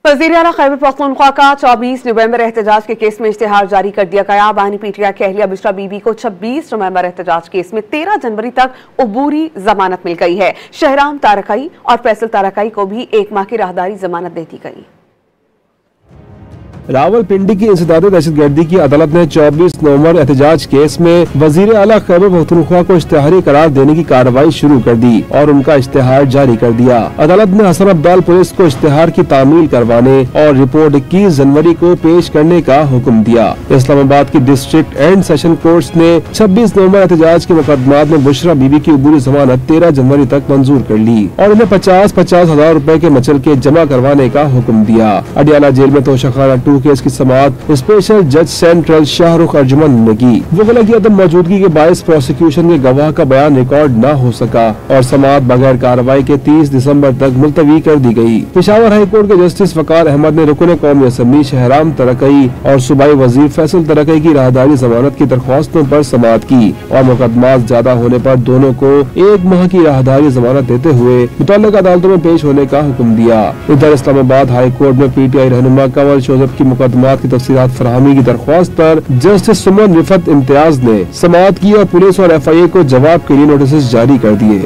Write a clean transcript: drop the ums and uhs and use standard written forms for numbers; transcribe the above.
वज़ीर-ए-आला खैबर पख्तूनख्वा का 24 नवंबर एहतजाज के केस में इश्तिहार जारी कर दिया गया। बानी पीटीआई की अहलिया बिशरा बीबी को 26 नवंबर एहतजाज केस में 13 जनवरी तक अबूरी जमानत मिल गई है। शहराम तारकई और फैसल तारकई को भी 1 माह की राहदारी जमानत दे दी गई। रावलपिंडी की इंसदादी दहशतगर्दी की अदालत ने 24 नवंबर एहतजाज केस में वज़ीर-ए-आला खैबर पख्तूनख्वा को इश्तिहारी करार देने की कार्रवाई शुरू कर दी और उनका इश्तिहार जारी कर दिया। अदालत ने हसन अब्दाल पुलिस को इश्तिहार की तामील करवाने और रिपोर्ट 21 जनवरी को पेश करने का हुक्म दिया। इस्लामाबाद की डिस्ट्रिक्ट एंड सेशन कोर्ट ने 26 नवंबर एहतजाज के मुकदमात में बुशरा बीबी की अबूरी जमानत 13 जनवरी तक मंजूर कर ली और उन्हें 50-50 हजार रूपए के मचलके जमा करवाने का हुक्म दिया। अडियाला जेल में तोशाखाना 2 केस की समाअत स्पेशल जज सेंट्रल शाहरुख अर्जुमन ने की। वकला की अदम मौजूदगी के बायस प्रोसिक्यूशन के गवाह का बयान रिकॉर्ड न हो सका और समाअत बगैर कार्रवाई के 30 दिसंबर तक मुलतवी कर दी गई। पेशावर हाई कोर्ट के जस्टिस वकार अहमद ने रुकन कौमी असम्बली शहराम तरकई और सूबाई वजीर फैसल तरकई की राहदारी जमानत की दरख्वास्तों पर समाअत की और मुकदमात ज्यादा होने पर दोनों को 1 माह की राहदारी जमानत देते हुए मुतल्लिका अदालतों में पेश होने का हुक्म दिया। इधर इस्लामाबाद हाई कोर्ट में पीटीआई रहनुमा कंवल शोजब की मुकदमात की तफसीलात फराहमी की दरख्वास्त पर जस्टिस सुमन रिफत इम्तियाज ने समाअत की और पुलिस और FIA को जवाब के लिए नोटिस जारी कर दिए।